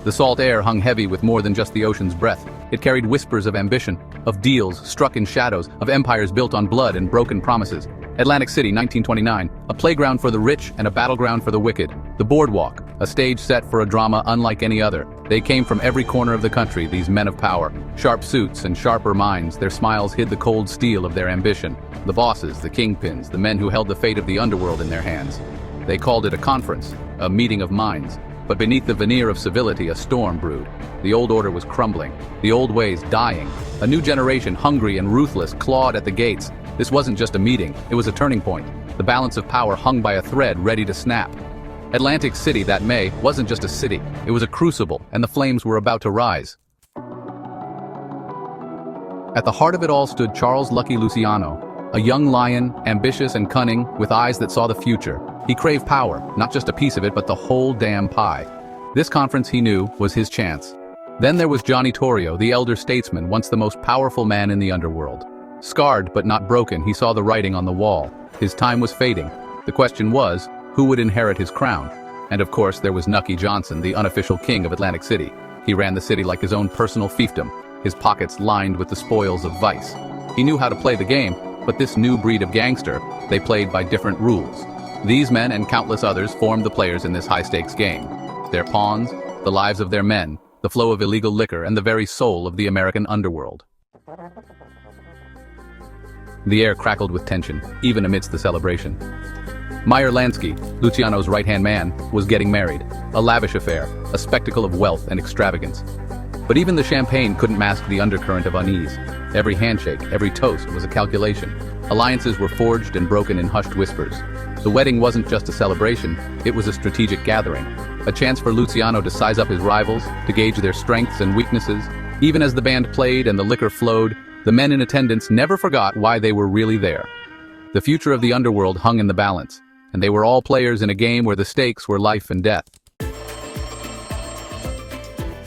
The salt air hung heavy with more than just the ocean's breath. It carried whispers of ambition, of deals struck in shadows, of empires built on blood and broken promises. Atlantic City, 1929, a playground for the rich and a battleground for the wicked. The Boardwalk, a stage set for a drama unlike any other. They came from every corner of the country, these men of power. Sharp suits and sharper minds, their smiles hid the cold steel of their ambition. The bosses, the kingpins, the men who held the fate of the underworld in their hands. They called it a conference, a meeting of minds. But beneath the veneer of civility, a storm brewed. The old order was crumbling, the old ways dying. A new generation, hungry and ruthless, clawed at the gates. This wasn't just a meeting, it was a turning point. The balance of power hung by a thread ready to snap. Atlantic City that May wasn't just a city, it was a crucible, and the flames were about to rise. At the heart of it all stood Charles Lucky Luciano, a young lion, ambitious and cunning, with eyes that saw the future. He craved power, not just a piece of it, but the whole damn pie. This conference, he knew, was his chance. Then there was Johnny Torrio, the elder statesman, once the most powerful man in the underworld. Scarred but not broken, he saw the writing on the wall. His time was fading. The question was, who would inherit his crown? And of course, there was Nucky Johnson, the unofficial king of Atlantic City. He ran the city like his own personal fiefdom, his pockets lined with the spoils of vice. He knew how to play the game, but this new breed of gangster, they played by different rules. These men and countless others formed the players in this high-stakes game. Their pawns, the lives of their men, the flow of illegal liquor, and the very soul of the American underworld. The air crackled with tension, even amidst the celebration. Meyers Lansky, Luciano's right-hand man, was getting married. A lavish affair, a spectacle of wealth and extravagance. But even the champagne couldn't mask the undercurrent of unease. Every handshake, every toast was a calculation. Alliances were forged and broken in hushed whispers. The wedding wasn't just a celebration, it was a strategic gathering. A chance for Luciano to size up his rivals, to gauge their strengths and weaknesses. Even as the band played and the liquor flowed, the men in attendance never forgot why they were really there. The future of the underworld hung in the balance, and they were all players in a game where the stakes were life and death.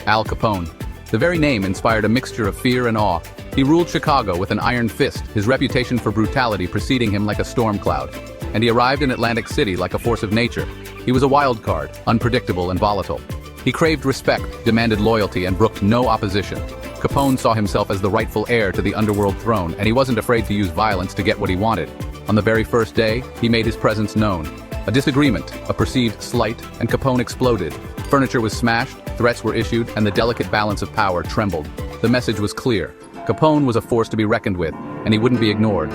Al Capone. The very name inspired a mixture of fear and awe. He ruled Chicago with an iron fist, his reputation for brutality preceding him like a storm cloud. And he arrived in Atlantic City like a force of nature. He was a wild card, unpredictable and volatile. He craved respect, demanded loyalty, and brooked no opposition. Capone saw himself as the rightful heir to the underworld throne, and he wasn't afraid to use violence to get what he wanted. On the very first day, he made his presence known. A disagreement, a perceived slight, and Capone exploded. Furniture was smashed, threats were issued, and the delicate balance of power trembled. The message was clear. Capone was a force to be reckoned with, and he wouldn't be ignored.